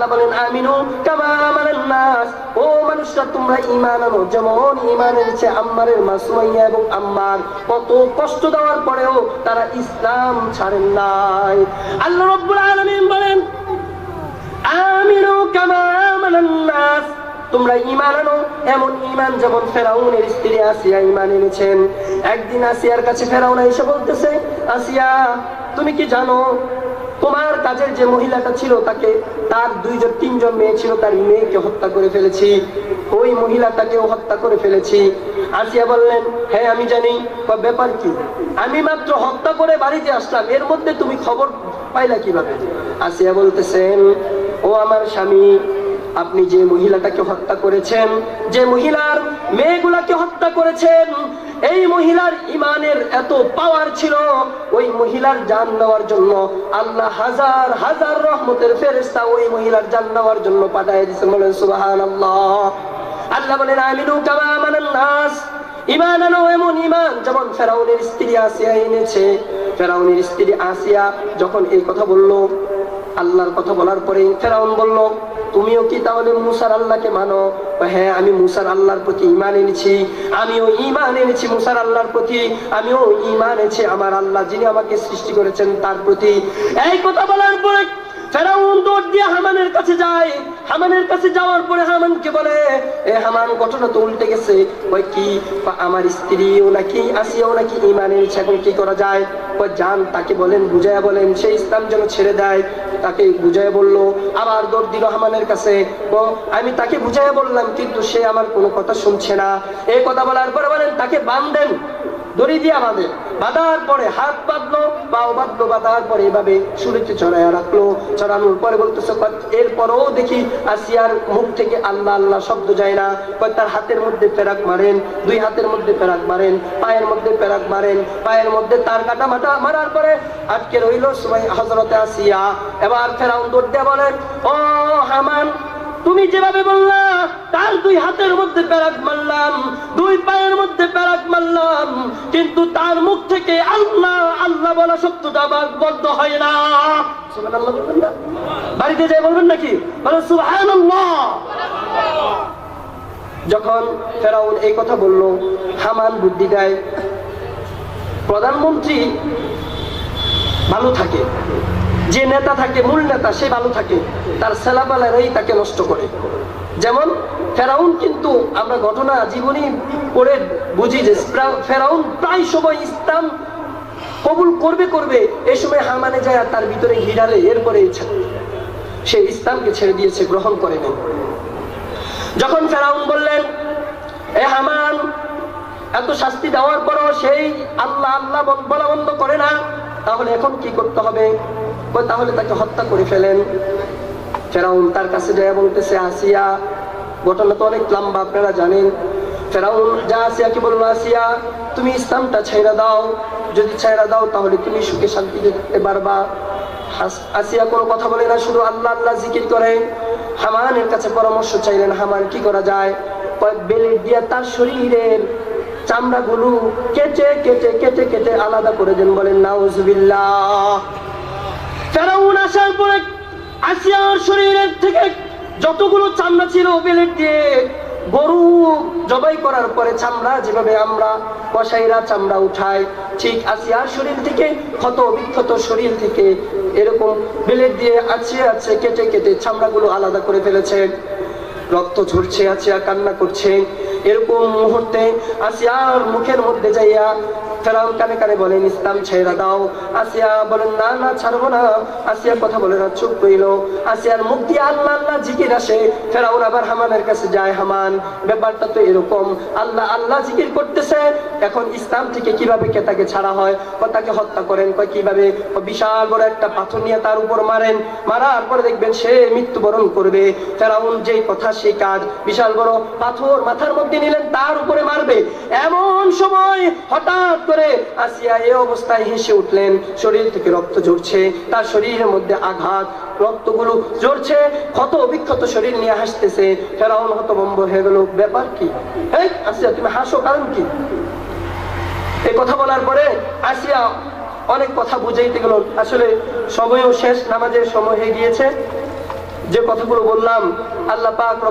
আল্লাহ বলেন আমিনু কামা আমানান নাস, ও মানুষরা তোমরা ঈমান আনো যেমন ঈমান এনেছে আম্মারের মা সুমাইয়া এবং আম্মার। কত কষ্ট দেওয়ার পরেও তারা ইসলাম ছাড়েন নাই। আল্লাহ রাব্বুল আলামিন বলেন আমিনু কামা আমানান নাস, তোমরা ঈমান আনো এমন ঈমান যেমন ফেরাউনের স্ত্রী আসিয়া ঈমান এনেছেন। একদিন আসিয়ার কাছে ফেরাউন এসে বলতেছে, আসিয়া তুমি কি জানো তোমার কাজের যে মহিলাটা ছিল তাকে, তার তিনজন মেয়ে ছিল, তার মেয়েকে হত্যা করে ফেলেছি, ওই মহিলাটাকেও হত্যা করে ফেলেছি। আসিয়া বললেন হ্যাঁ আমি জানি। ব্যাপার কি? আমি মাত্র হত্যা করে বাড়িতে আসলাম, এর মধ্যে তুমি খবর পাইলা কিভাবে? আসিয়া বলতেছেন ও আমার স্বামী, আপনি যে মহিলাটাকে হত্যা করেছেন, যে মহিলার মেয়েগুলাকে হত্যা করেছেন, এই মহিলার ঈমানের এত পাওয়ার ছিল, ওই মহিলার জান নেওয়ার জন্য আল্লাহ হাজার হাজার রহমতের ফেরেশতা ওই মহিলার জান নেওয়ার জন্য পাঠিয়ে দিয়েছেন। বলেন সুবহানাল্লাহ। আল্লাহ বলেন আমিনু কামা আমানান নাস, ঈমান আনো এমন ঈমান যেমন ফেরাউনের স্ত্রী আসিয়া এনেছে। ফেরাউনের স্ত্রী আসিয়া যখন এই কথা বলল, আল্লাহর কথা বলার পরে ফেরাউন বলল তুমিও কি তাহলে মুসার আল্লাহকে মানো? হ্যাঁ আমি মুসার আল্লাহর প্রতি ঈমান এনেছি, আমিও ঈমান এনেছি মুসার আল্লাহর প্রতি, আমিও ঈমান এনেছি আমার আল্লাহ যিনি আমাকে সৃষ্টি করেছেন তার প্রতি। এই কথা বলার পরে ফেরাউন দৌড় দিয়ে হামানের কাছে যায়। হামানের কাছে যাওয়ার পরে হামানকে বলে এ হামান, ঘটনা তো উল্টে গেছে। ওই কি আমার স্ত্রীও নাকি আসিয়াও নাকি ঈমান এনেছে, এখন কি করা যায়? ওই যান তাকে বলেন, বুঝাইয়া বলেন সে ইসলাম যেন ছেড়ে দেয়। তাকে বুঝাইয়া বললো, আবার দৌড় দিল হামানের কাছে। আমি তাকে বুঝাইয়া বললাম কিন্তু সে আমার কোনো কথা শুনছে না। এই কথা বলার পরে বলেন তাকে বাঁধেন, দড়ি দিয়া বাঁধে। বাঁধার পরে হাত বাঁধলো, পাও বাঁধলো, বাঁধার পরে এভাবে শুরুতে চড়াইয়া রাখলো। চড়ানোর পরে বলতেছে এরপরও দেখি আসিয়ার মুখ থেকে আল্লাহ আল্লাহ শব্দ যায় না। তার হাতের মধ্যে পেরাক মারেন, দুই হাতের মধ্যে পেরাক মারেন, পায়ের মধ্যে পেরাক মারেন, পায়ের মধ্যে তার কাটা মাটা মারার পরে আটকে রইল সবাই হযরতে আসিয়া। এবার ফেরাউন দৌড় দিয়ে বলেন ও হামান, তুমি যেভাবে বললা তার দুই হাতের মধ্যে পেরাক মারলাম, দুই পায়ের মধ্যে পেরাক মারলাম, কিন্তু তার মুখ থেকে আল্লাহ আল্লাহ বলা শব্দটা বন্ধ হয় না। সুবহানাল্লাহ বলবেন না? বাড়িতে যাই বলবেন নাকি? বলেন সুবহানাল্লাহ। যখন ফেরাউন এই কথা বলল, হামান বুদ্ধি দেয়। প্রধানমন্ত্রী ভালো থাকে, যে নেতা থাকে মূল নেতা সে ভালো থাকে, তার ছেলেবেলারাই তাকে নষ্ট করে। যেমন ফেরাউন, কিন্তু আমরা ঘটনা জীবনী পড়ে বুঝি যে ফেরাউন প্রায় সময় ইসলাম কবুল করবে এই সময় হামানে যায় আর তার ভিতরে হিরালে, এরপরে সে ইসলামকে ছেড়ে দিয়েছে, গ্রহণ করে নেই। যখন ফেরাউন বললেন এ হামান, এত শাস্তি দেওয়ার পরও সেই আল্লাহ আল্লাহ বলা বন্ধ করে না, তাহলে এখন কি করতে হবে? তাহলে তাকে হত্যা করে ফেলেন। ফেরাউন তার কাছে যায় বলতেছে আসিয়া, ঘটনা তো অনেক লম্বা আপনারা জানেন। ফেরাউন যা আসিয়াকে বলল আসিয়া তুমি ইসলামটা ছেড়ে দাও, যদি ছেড়ে দাও তাহলে তুমি সুখে শান্তিতে থাকতে পারবা। আসিয়া কোনো কথা বলে না, শুধু আল্লাহ আল্লাহ জিকির করে। হামানের কাছে পরামর্শ চাইলেন হামান কি করা যায়। বেলেট দিয়া তার শরীরের চামড়াগুলো কেটে কেটে কেটে কেটে আলাদা করে দেন। বলেন নাউজুবিল্লাহ। ফেরাউন আসার পরে আসিয়ার শরীরের থেকে যতগুলো চামড়া ছিল বেলেট দিয়ে, গরু জবাই করার পরে চামড়া যেভাবে আমরা কসাইরা চামড়া উঠায়, ঠিক আসিয়ার শরীর থেকে ক্ষত বিক্ষত শরীর থেকে এরকম বেলেট দিয়ে আছে কেটে কেটে চামড়াগুলো আলাদা করে ফেলেছে। রক্ত ঝরছে, আসিয়া কান্না করছে। এরকম মুহূর্তে আসিয়ার মুখের মধ্যে যাইয়া ফেরাউন কানে কানে বলেন ইসলাম ছেড়ে দাও। আসিয়া বলেন না না ছাড়বো না। আসিয়া কথা বলে না, চুপ কইল। আসিয়ার মুখ দিয়ে আল্লাহ আল্লাহ জিকির আসে। ফেরাউন আবার হামানের কাছে যায়, হামান ব্যাপারটা তো এরকম, আল্লাহ আল্লাহ জিকির করতেছে, এখন ইসলাম থেকে কিভাবে তাকে ছাড়া হয়? তাকে হত্যা করেন। কিভাবে? বিশাল বড় একটা পাথর নিয়ে তার উপর মারেন, মারার পরে দেখবেন সে মৃত্যুবরণ করবে। ফেরাউন যেই কথা সেই কাজ, বিশাল বড় পাথর মাথার মধ্যে নিলেন, তার উপরে মারবে। এমন সময় হঠাৎ করে আসিয়া এই অবস্থায় হেসে উঠলেন, শরীর থেকে রক্ত ঝরছে, তার শরীরের মধ্যে আঘাত, রক্তগুলো ঝরছে, ক্ষত বিক্ষত শরীর নিয়ে হাসতেছে। ফেরাউন হতভম্ব হয়ে গেল, ব্যাপার কি? এই আসিয়া তুমি হাসো কারণ কি? এই কথা বলার পরে আসিয়া অনেক কথা বুঝাইতে গেল। আসলে সময়ও শেষ, নামাজের সময় হয়ে গিয়েছে। যে কথাগুলো বললাম আল্লাহ পাক